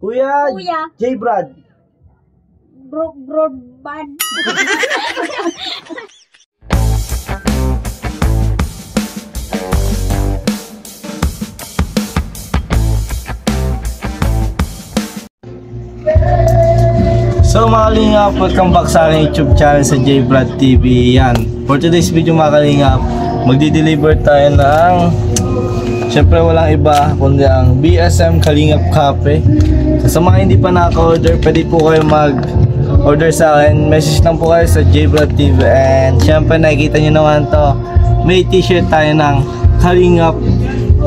Kuya, Kuya. J. Brad. Broadband. So mga kalingap, welcome back sa aking YouTube channel sa J. Brad TV. Yan, for today's video mga kalingap, magdi-deliver tayo ng syempre walang iba kundi ang BSM Kalingap Cafe. So, sa mga hindi pa naka-order, pwede po kayo mag-order sa akin. Message lang po kayo sa J. Brad TV. And syempre nakikita nyo naman to, may t-shirt tayo ng Kalingap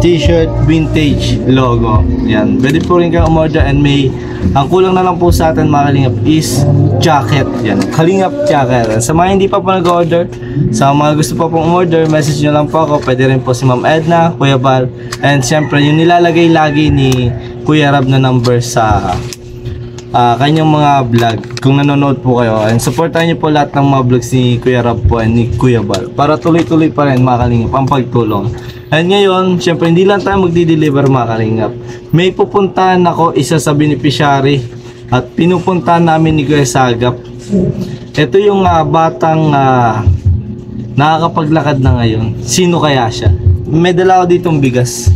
t-shirt vintage logo. Yan, pwede po rin kayo umorder. And may, ang kulang na lang po sa atin mga Kalingap is jacket. Yan, Kalingap jacket. And sa mga hindi pa po nag-order, sa mga gusto pa pong umorder, message nyo lang po ako. Pwede rin po si Ma'am Edna, Kuya Bal, and syempre yung nilalagay lagi ni Kuya Rab na number sa kanyang mga vlog kung nanonood po kayo. And supportan nyo po lahat ng mga vlogs ni Kuya Rab po and ni Kuya Bal para tuloy-tuloy pa rin mga Kalingap ang pagtulong. And ngayon, syempre hindi lang tayo magdi-deliver mga Kalingap. May pupuntahan ako isa sa beneficiary at pinupuntahan namin ni Kuya Sagap. Ito yung batang nakakapaglakad na ngayon. Sino kaya siya? May dala ako ditong bigas.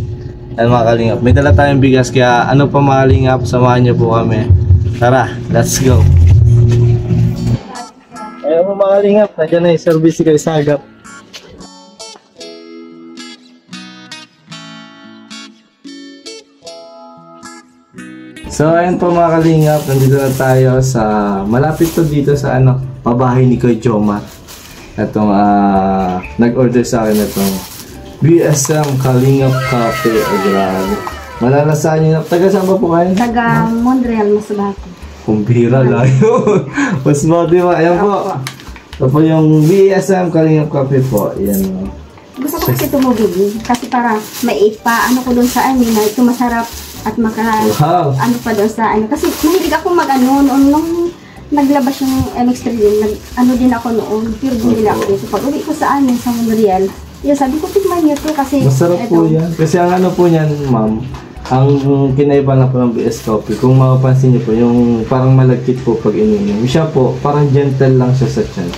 Ayan mga Kalingap, may dala tayong bigas. Kaya ano pa mga Kalingap, samahan niyo po kami. Tara, let's go. Ayan mga Kalingap, nandiyan na yung service si Kuya Sagap. So ayun po mga Kalingap, nandito na tayo sa malapit to dito sa pabahay ni Kuya Jomar. Itong nag-order sa akin itong BSM Kalingap Cafe. Grabe. Malalasahan nyo na. Taga saan ba po kayo? Taga Montreal, Masbate. Kumbira lang yun. Masbate ba? Ayan po. Ito po yung BSM Kalingap Cafe po. Ayan. Gusto ko kasi tumubig kasi para maipa ano ko doon sa amin na ito masarap at wow. Ano pa doon sa kasi mahilig ako noon nung naglabas yung MX3 din, din ako noon, pero bumili ako dito. Pag uwi ko sa amin, sa Montreal, yun, sabi ko, tikman nyo to kasi masarap po yan. Kasi ang po niyan, ma'am, ang kinaiba na po ng BS Coffee, kung mapapansin niyo po, yung parang malagkit po pag ininom. Siya po, parang gentle lang siya sa tiyan.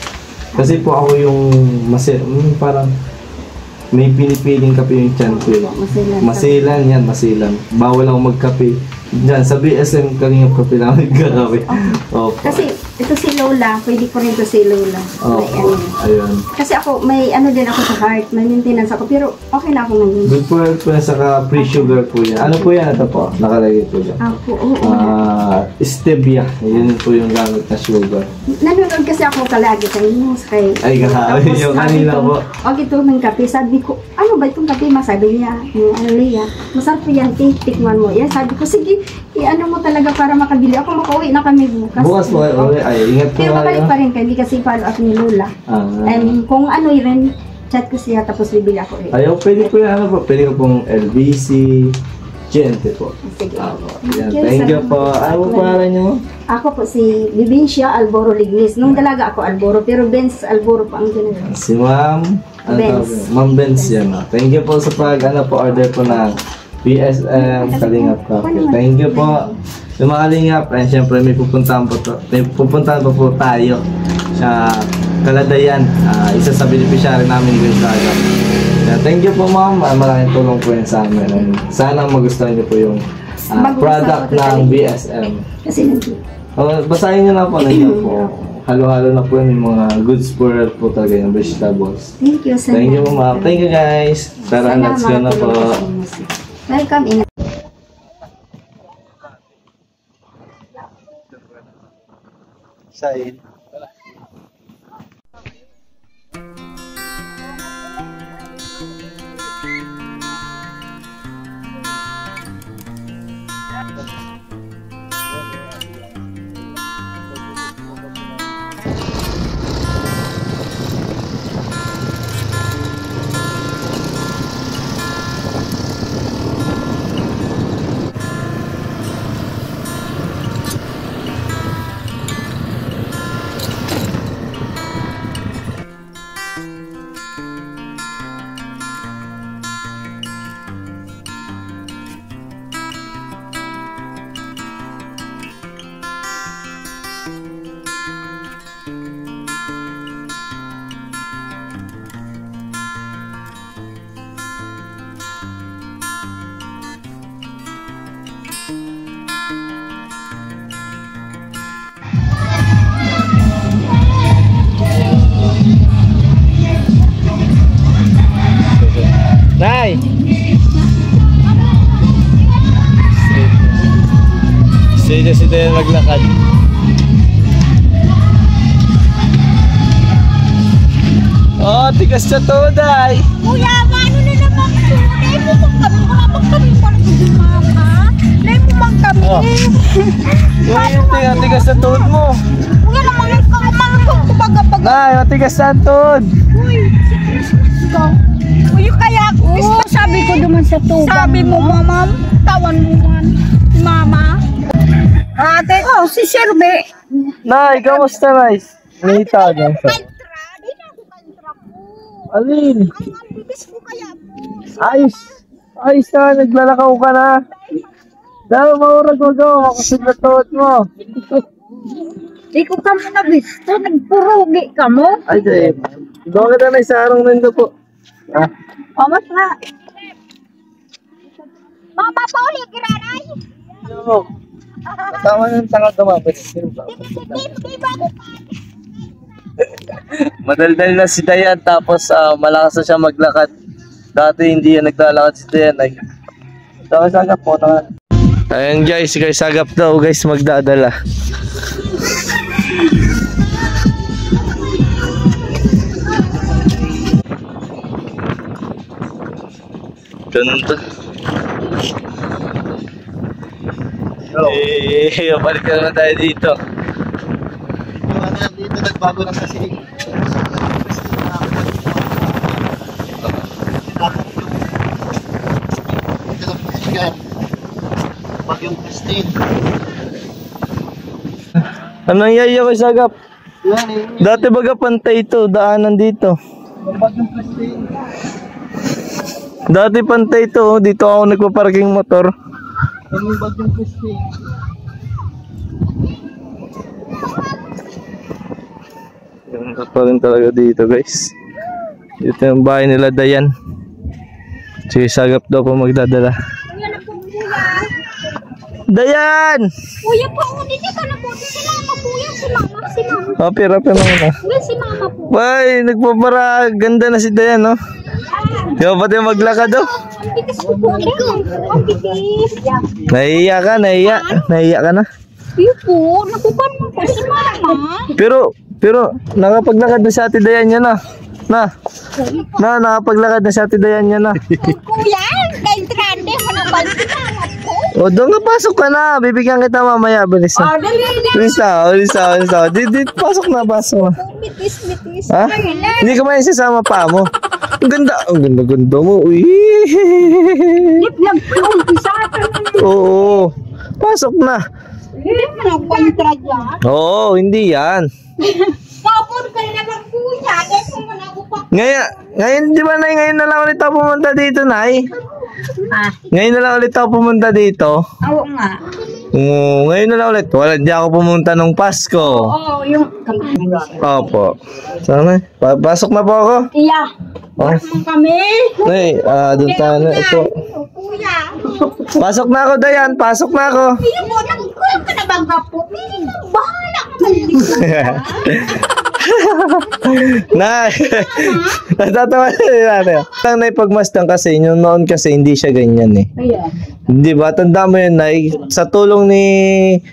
Kasi po ako yung parang may pinipiling kape yung tiyan ko. Masilan yan, masilan. Bawal ako magkape. Diyan, sa BSM Kalingap Cafe lang nagkakape. Okay. Kasi ito si Lola, pwede ko rin ito si Lola. Ayun. Kasi ako, may din ako sa heart, may maintenance ako, pero okay na ako ngayon. Good for health po yan, saka free sugar po yan. Ano po yan? Ito po, nakalagay po dyan. Stevia, yun po yung gamit na sugar. Nanonood kasi ako kalagi sa inyo, ay grabe, yung kanina po. Ito ng kape, sabi ko, ano ba itong kape? Masabi niya, Leia, masarap po yan, tikman mo. Yan, sabi ko, sige, i-ano mo talaga para makabili ako, makauwi na kami bukas. Bukas po, ay, ingat po. Pero babalik pa rin kayo, hindi kasi follow up ni Lola. And kung ano yun, chat ko siya, tapos bibili ako rin. Ayaw, pwede po yan, pwede ko pong LBC, Gente po. Sige. Thank you po. Ano po pangalan niyo? Ako po si Vivencia Alboro Lignis. Nung dalaga ako Alboro, pero Benz Alboro pa ang ginagawa. Si Ma'am Benz. Ma'am Benz yan. Thank you po sa order po ng BSM Kalingap Cafe. Thank you po. Yung mga Kalingap, and syempre may pupuntahan pa po tayo sa Kaladayan. Isa sa beneficiary namin ni Gonzaga. Thank you po ma'am. Maraming tulong po yan sa amin. And sana magustuhan niyo po yung product ng BSM. Basahin niyo na po. Halo-halo na po yung mga goods for health po talaga yung vegetables. Thank you sir. Thank you ma'am. Thank you guys. Tara, let's go na po. Welcome in. Sain. Nay! Sige si Dayan maglakad. Oh, tigas na to, Day. Kuya, ano na naman po? Dahil mo bang kami? Wala bang kami para sa mama? Dahil mo bang kami? Oh. Yung tigas na tuhod mo. Kuya, naman ay kamalukog ko baga-baga. Nay, matigas na ang tuhod. Uy, si Christmas ko. Uy, kaya sabi ko naman sa tubang. Sabi mo, mama, tawan mo man. Mama. Ate, oh, si Sherbe. Nay, kamusta, Nay? Nita na. Alin? Ang bibis ko kaya po. Ayos. Ayos na, naglalakaw ka na. Dahil maurag mo gawa, kasi natuot mo. Di ko ka mo na gusto, nagpurugi ka mo. Ay, Day. Doon ka na sa arong nando po. Ah, Omas na. Mama, Pauli, kiraray. ano? Tama ng tanga dumabas. Di ba ko pa? Madaldal na si Dayan, tapos malakas na siya maglakad. Dati hindi yan naglalakad si Dayan. Ay, sagap po. Ayan guys sagap daw guys magdadala. Ganda. Balik na naman tayo dito. Dito nagbago na kasi Bagyong Christine. Anong yaya kay sagap? Yan eh. Dati baga pantay ito, daanan dito. Bagyong Christine. Dati pantay ito, dito ako nagpa-parking motor. Yung Bagyong Christine. Ganda pa rin talaga dito guys. Dito yung bahay nila Dayan. Sige, sagap daw po magdadala. Kuya na po, kuya. Dayan! Kuya po, dito ka na po. Si mama, kuya. Si mama. Oh, pira pa naman ah. Kuya, si mama po. Bay, nagpapara ganda na si Dayan, no? Di ba pati maglakad daw? Ang bitis ko po. Ang bitis. Nahiya ka na. Kuya po, nakupan mo po si mama. Pero nakapaglakad na si Ate Dayan niya na. Nakapaglakad na si Ate Dayan niya na. Kuya, dahil grande mo na ba si mama po? O, doon ka, pasok ka na. Bibigyan kita mamaya. Bilis na. Dali. Bilis na. Pasok na. Bitis. Ha? Hindi ka man isasama pa mo. Ang ganda mo. Uy. Lip lang po. Isa ka na. Oo. Pasok na. Hindi mo na kontra dyan. Oo, hindi yan. Kapon ka naman kuya. Dahil mo na ako pa. Ngayon, di ba, Nay? Ngayon na lang ulit ako pumunta dito, Nay. Ngayon na lang ulit ako pumunta dito. Oo nga. Ngayon na lang ulit. Hindi ako pumunta nung Pasko. Oo, yung Opo. Sana, pasok na po ako. Iya. Oh. Kami. Nay, doon tayo na. Ito. Kuya. Pasok na ako, Dayan. Pasok na ako. Hindi mo, nagkulang ka na bang gapo? Bahala ka na. Nay, natatawa na natin. Ang Nay, pagmasdan kasi, yung noon kasi hindi siya ganyan eh. Ayan. Hindi ba? Tanda mo yun, Nay. Sa tulong ni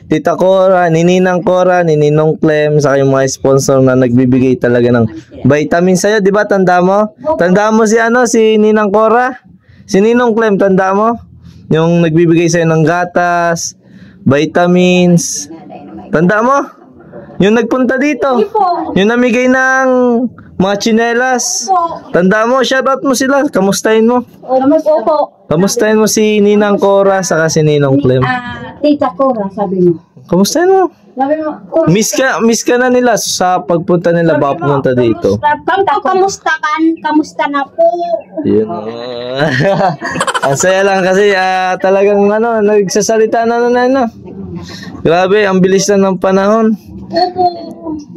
Tita Cora, ni Ninang Cora, ni Ninong Clem, saka yung mga sponsor na nagbibigay talaga ng vitamin sa'yo. Di ba? Tanda mo? Tanda mo si Ninang Cora? Si Ninong Clem, tanda mo? Yung nagbibigay sa'yo ng gatas, vitamins. Tanda mo? Yung nagpunta dito. Yung namigay ng mga tsinelas. Tanda mo, shoutout mo sila. Kamustahin mo. Opo. Kamustahin mo si Ninang Cora saka si Ninong Clem. Tita Cora, sabi mo. Kamustahin mo. Sabi mo, Miss ka na nila sa pagpunta nila ba pumunta dito. Kamusta na po? Yun. Ang saya lang kasi talagang nagsasalita na. Grabe, ang bilis na ng panahon. Opo.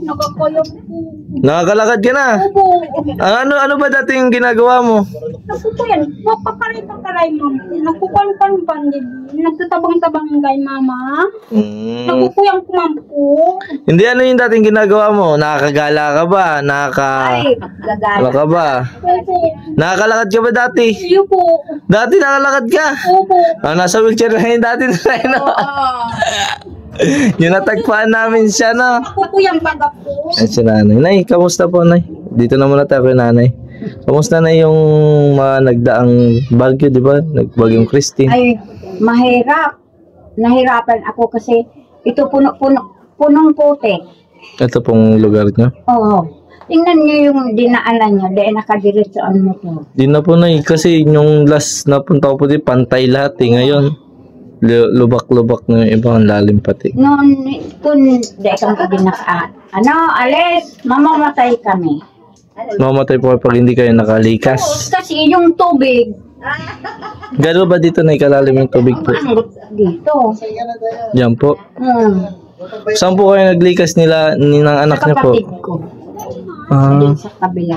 Nakakulong po. Nakakalakad ka na. Opo. Ano ba dati yung ginagawa mo? Nakukuyan, papakaray, mama. Nakukuan-kuan nagtatabang-tabang kay mama. Nakukuyan ko, mama po. Hindi, ano yung dating ginagawa mo? Nakakagala ka ba? Ay, Ano gagala. ka ba? Opo. Nakakalakad ka ba dati? Iyo po. Dati nakalakad ka? Opo. Ah, nasa wheelchair na yun dati na tayo, no? Yung natagpuan namin siya, no? Nakukuyan baga po. Ay, si nanay. Nay, kamusta po, nay? Dito na muna tayo kay nanay. Kamusta na yung mga nagdaang bagyo, di ba? Nagbagyong Christine. Ay, mahirap. Nahirapan ako kasi ito punong putik. Ito pong lugar nyo. Oo. Tingnan niyo yung dinaanan niyo. Dahil nakadiretsoan mo to. Di na po, nay. Kasi yung last na punta ko po di, pantay lahat eh. Ngayon, lubak-lubak na yung iba, ang lalim pati. Noon, kung di kang binaka. Alis, mamamatay kami. Mamatay po pag hindi kayo nakalikas. Kasi yung tubig, Gano'n ba dito na ikalalim yung tubig po? dito. Diyan po. Saan po kayo naglikas ng anak Sa niyo po? kapatid ko. Ah, Din sa kabila.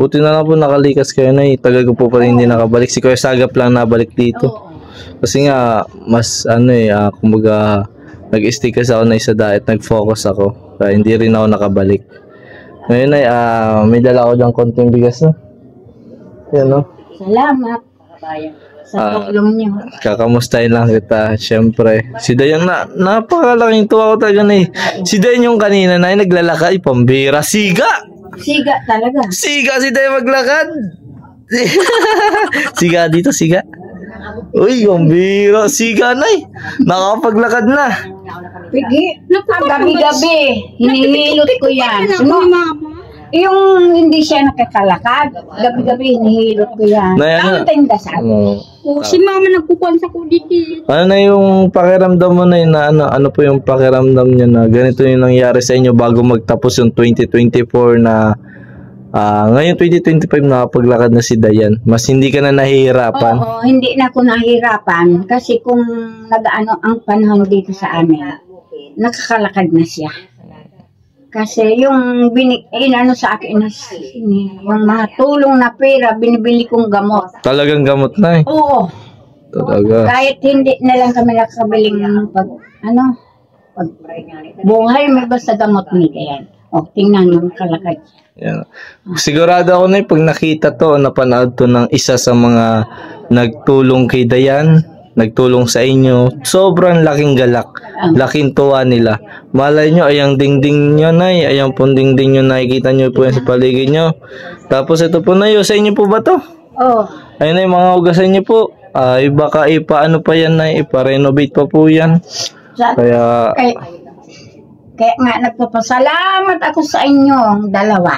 buti na lang po nakalikas kayo na tagal ko po pa rin hindi nakabalik. Si Kuya Sagap lang nabalik dito. Kasi nga, mas kumbaga, nag-stay kasi ako na isa diet, nag-focus ako. Kaya hindi rin ako nakabalik. Ngayon ay, may dala ko dyan konting bigas na. Yan no. Salamat sa tulong niyo. Kakamustahin lang kita, syempre. Si Dayan napakalaking tuwa ko talaga na eh. Si Dayan yung kanina na naglalakad, pambira. Siga! Siga talaga. Siga si Dayan maglakad! Siga dito, siga. Uy, pambira. Siga na eh. Nakapaglakad na. Pigi, gabi-gabi, hinihilot ko yan. Ako ni mama. Yung hindi siya nakakalakad, gabi-gabi hinihilot ko yan. Na yan, Ang tindasal. Si mama nagkukuhan sa kuditi. Ano na yung pakiramdam mo na yun na ano po yung pakiramdam niya na ganito yung nangyari sa inyo bago magtapos yung 2024 na ngayon 2025 nakapaglakad na si Dayan. Mas hindi ka na nahihirapan. Oo, hindi na ako nahihirapan kasi kung nag-ano ang panahon dito sa amin, nakakalakad na siya. Kasi yung inano sa akin na yung mga tulong na pera, binibili kong gamot. Talagang gamot na eh. Oo. Talaga. Kahit hindi na lang kami nakabiling pag buhay, may basta gamot nila yan. O, tingnan yung kalakad. Yan. Sigurado ako na pag nakita to, napanood to ng isa sa mga nagtulong kay Dayan, nagtulong sa inyo, sobrang laking galak, laking tuwa nila. Malay nyo, ayang dingding nyo na, ayang pong dingding nyo nakikita nyo po yan sa paligid nyo. Tapos ito po na sa inyo po ba to? Oo. Ayun na yung mga ugasan nyo po. Ay baka ipaano pa yan na, ipa-renovate pa po yan. Kaya Kaya nga nagpapasalamat ako sa inyo dalawa.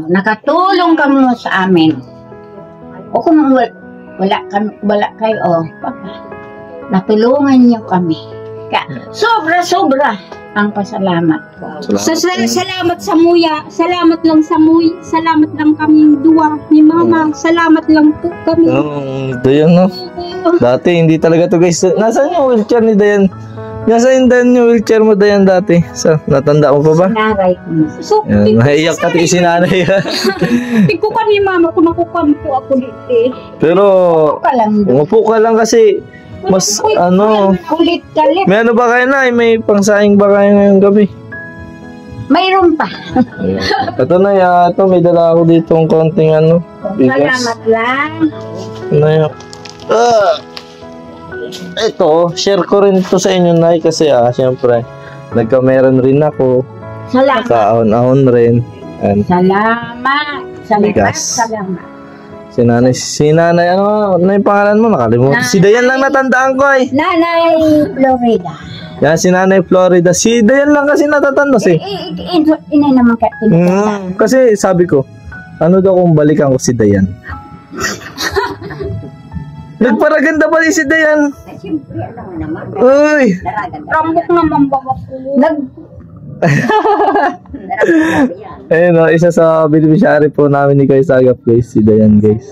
Nakatulong kamo sa amin. O kung wala kayo, natulungan niyo kami. Kaya sobra-sobra ang pasalamat ko. Salamat sa muya. Salamat lang sa muya. Salamat lang kaming duwa ni mama. Salamat lang po kami. Dayan no. Dati hindi talaga to guys. Nasaan yung wheelchair ni Dayan? Nasaan yung wheelchair mo Dayan dati? Natanda mo pa ba? Naray ko na. So, Yan, naiyak pati si nanay. tigkukan ni mama kung nakukuhan po ako dito. Pero Kalang umupo ka lang kasi mas kulit-kalit. may ano ba kayo na? May pangsaing ba kayo ngayong gabi? Mayroon pa. Ito na ito may dala ako dito ng konting bigas. Salamat lang. Ano yun? Ito, share ko rin ito sa inyo Nay kasi syempre nagkameron rin ako. Salamat. Kaahon-ahon rin. And Salamat. Bigas. Salamat. si nanay, ano yung pangalan mo? Nakalimutan. Si Dayan lang natandaan ko eh. Nanay Florida. Yan, si Nanay Florida. Si Dayan lang kasi natatanda eh. Inay naman ka. Kasi sabi ko, ano daw kung balikan ko si Dayan? Nagparaganda pa rin si Dayan. Siyempre, alam mo naman. Uy! Rambok naman baga po. Ayun isa sa beneficiary po namin ni Kuya Sagap guys, si Dayan guys.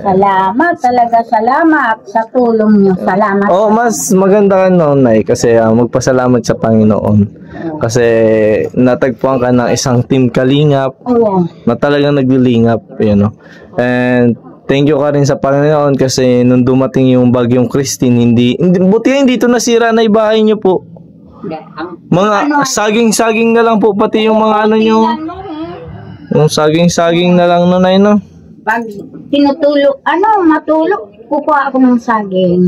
Salamat talaga, salamat sa tulong nyo. Salamat. Oh, mas maganda ka noon, Nay, kasi magpasalamat sa Panginoon. Kasi natagpuan ka ng isang team Kalingap Oo. na talagang naglilingap, you know. And thank you ka rin sa Panginoon kasi nung dumating yung bagyong Christine, buti hindi ito nasira na bahay niyo po. Mga saging-saging na lang po, pati yung mga ano nyo. Yung saging-saging na lang nun, Nay, no? Pag tinutulog, matulog, kukuha ako ng saging.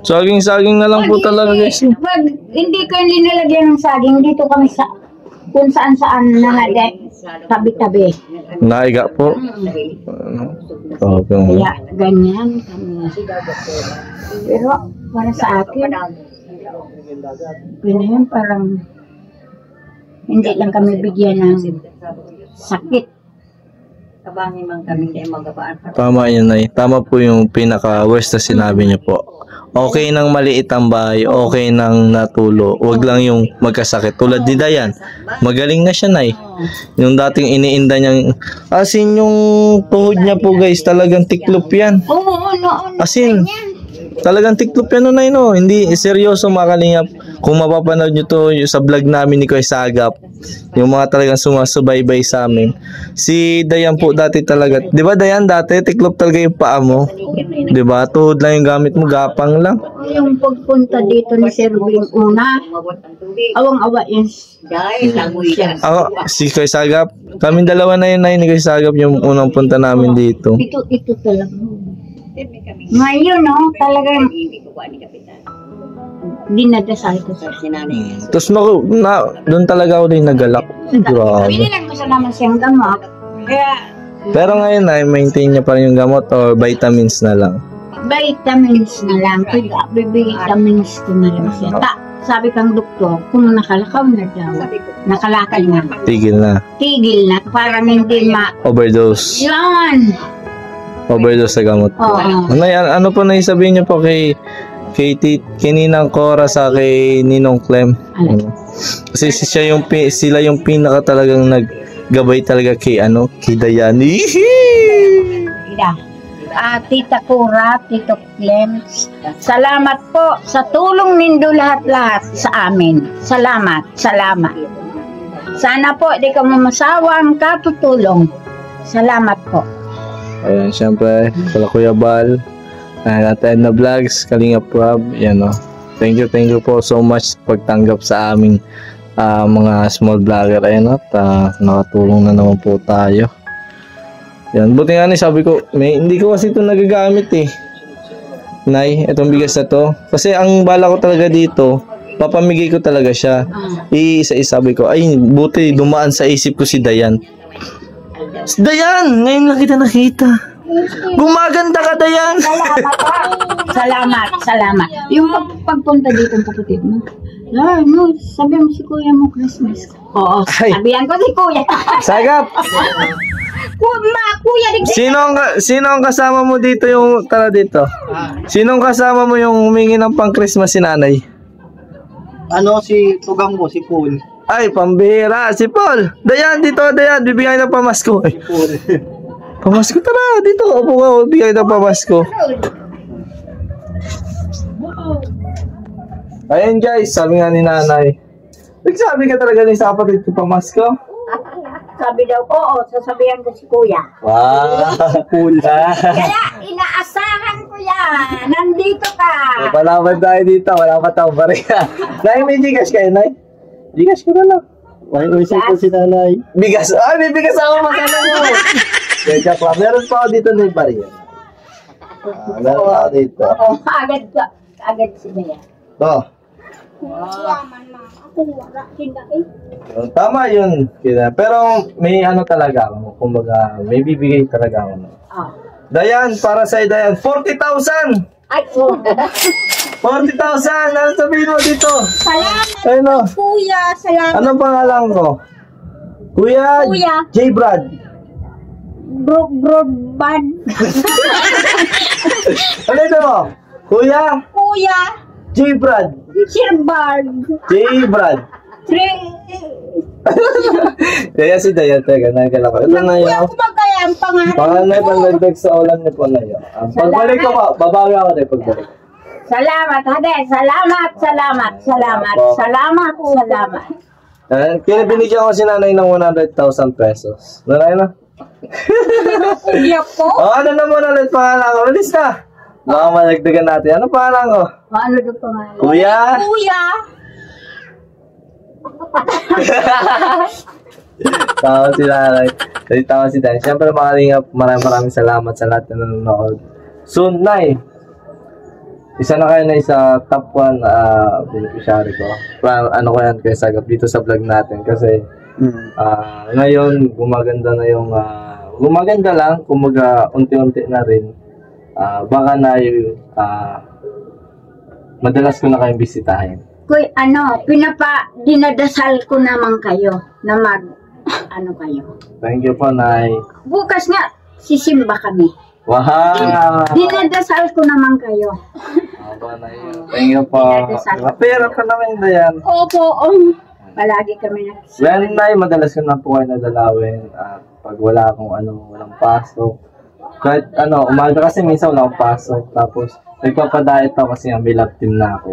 Saging-saging na lang po talaga, guys. Pag hindi ko nilalagyan ng saging, dito kami sa kung saan-saan na tabi-tabi. Naiga po. Okay. Kaya ganyan kami. Pero para sa akin, ganyan parang hindi lang kami bigyan ng sakit. Kabangin man kami na magabaan. Tama yun, Nay. Tama po yung pinaka-worst na sinabi niyo po. Okay nang maliit ang bahay, okay nang natulo. Huwag lang yung magkasakit. Tulad ni Dayan, magaling na siya, Nay. Yung dating iniinda niyang, asin yung tuhod niya po, guys, talagang tiklop yan. Oo, Asin, talagang tiklop yan, Nay, no? Hindi, seryoso mga Kalingap. Kung mapapanood nyo to sa vlog namin ni Kuya Sagap, yung mga talagang sumasubaybay sa amin. Si Dayan po dati talaga, di ba Dayan, dati tiklop talaga yung paa mo? Di ba? Tuhod lang yung gamit mo, gapang lang. yung pagpunta dito ni Sir Bing una, awang-awa yun. Ako, si Kuya Sagap, kaming dalawa na yun, Nay, ni Kuya Sagap yung unang punta namin dito. Ito talaga. Ngayon, no, talagang dinadasal ko sa sinanay. Tapos doon talaga ako din nagalak. Grabe. Binilang ko sa naman siyang gamot. Kaya, Pero ngayon ay maintain niya pa rin yung gamot or vitamins na lang. vitamins na lang. Kaya, vitamins ko na lang siya. Sabi kang doktor, kung nakalakaw na daw, nakalakal na. Tigil na. Tigil na, parang hindi Overdose. Yan! Overdose sa gamot. Oo. Ano po na isabihin niyo po kay Ninang Cora sa kay Ninong Clem? Kasi sila yung pinaka talagang naggabay talaga kay Dayani. Tita Cora, Tito Clem, salamat po sa tulong nindo lahat-lahat sa amin. Salamat. Sana po di ka mamasawang katutulong. Salamat po. Ayan, syempre, pala Kuya Bal, at Edna Vlogs, Kalingap Rob, yan o. Thank you po so much pagtanggap sa aming mga small vlogger. Ayan o, nakatulong na naman po tayo. Yan, buti nga sabi ko, hindi ko kasi ito nagagamit eh. Nay, itong bigas na to. Kasi ang bala ko talaga dito, papamigay ko talaga siya. Isa-isa sabi ko, ay buti dumaan sa isip ko si Dayan. Dayan! Ngayon lang kita nakita. Gumaganda ka, Dayan! Salamat. Yung pagpunta dito ng kapatid mo, sabi mo si kuya mo Christmas. Oo, sabihan ko si kuya. Sagap! Kuya, Sino ang kasama mo dito yung, tara dito. Sino ang kasama mo yung humingi ng pang Christmas si nanay? Si tugang mo, si Paul. Ay, pambihira. Si Paul. Dayan, dito, Dayan. Bibigay ng pamasko. Ay, pamasko, tara. Dito, upo ka. Bibigay ng pamasko. Ayun guys, sabi nga ni nanay. Nagsabi ka talaga rin sa kapatid ko pamasko? Sabi daw, oo, sasabihan ko si kuya. Wow, cool ha. Kaya inaasahan ko yan. Nandito ka. Palaban tayo dito. Wala pa tao pa rin. Nay, may Gcash kayo, Nay? Gcash ko na lang. May uwisay ko si nanay. Bigas. Ay, may bigas ako magkano mo. Kaya pa. Meron pa ako dito na yung bariya. Meron pa ako dito. Oo, agad siya. Ito. Tama yun. Pero may talaga ako. Kumbaga, may bibigay talaga ako. Dayan, para sa'yo, Dayan. 40,000! Ay, oh. 40,000! Ano sabihin mo dito? Salamat, Ayun o. kuya. Salamat. Anong pangalan ko? Kuya J. Brad. Bad. Ano ito mo? Kuya J. Brad. Sir Bard. J. Brad. Kaya si Dayan, teka, nagala ko. Ito na yun. Kuya, kumagkaya ang pangalan. Panganay, pandagdag sa ulam niyo po na yun. Pagbalik ko po, babawi ako na pagbalik. Salamat, Hade. Salamat, salamat, salamat, salamat, salamat. Kaya binigyan ko si nanay ng 100,000 pesos. Nanay na? Kuya po. Ano naman ulit pangalan ko? Bilis na! Baka malagdagan natin. Ano pangalan ko? Ano doon pangalan? Kuya? Kuya. Tawa si nanay. Tawa si nanay. Siyempre mga kalingap, maraming salamat sa lahat na nanonood. Soon, Nay! Isa na kayo na sa top 1 beneficiary ko. Ano ko yan kaya sagap dito sa vlog natin kasi ngayon gumaganda na yung gumaganda lang, kumaga unti-unti na rin. Baka na yung madalas ko na kayong bisitahin. Kuy, dinadasal ko naman kayo na kayo. Thank you po, Nay. Bukas nga, sisimba kami. Wow! Dinadasal ko naman kayo. Thank you po. Pero ka naman na yan. Opo. Palagi kami Well, Nay, madalas ko na po kayo nadalawin. Pag wala akong walang pasok. Kahit umaga kasi minsan wala akong pasok. Tapos, nagpapadiet ako kasi may love team na ako.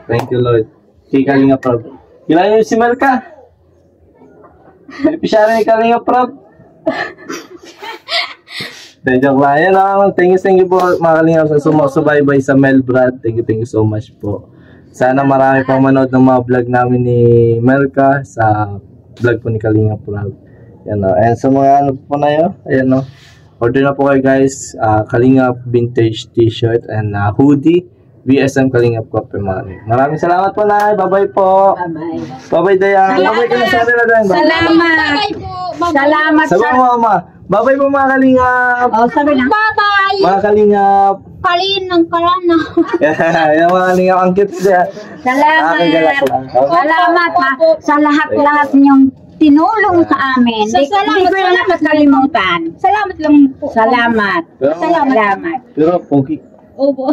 Thank you, Lord. Kay Kalinga Prab. Kilala niyo si Melka? Beneficiary ni Kalinga Prab. Joke lang. Yan, thank you po mga Kalinga sa sumusubaybay sa Mel Brad. Thank you so much po. Sana marami pang manood ng mga vlog namin ni Melka sa vlog po ni Kalinga Prab. Yan o. And sa mga po na yun, ayan o. Order na po kayo guys. Kalinga vintage t-shirt and hoodie. VSM Kalinga Coffee Money. Maraming salamat po, Nay. Bye-bye po. Bye-bye. Bye-bye, Dayan. Bye-bye ka na sa nila, Dayan. Salamat. Salamat Sabi mo, Mama. Bye-bye po, mga Kalingap. Oh, sabi na. Bye-bye. Mga Kalingap. Kalin ng karana. Yan, mga Kalingap. Ang cute siya. Salamat. Galak lang. Salamat sa lahat-lahat niyong tinulong sa amin. Hindi ko na nakalimutan. Salamat lang po. Salamat. Pero- Salamat. Pero, pogi. Opo.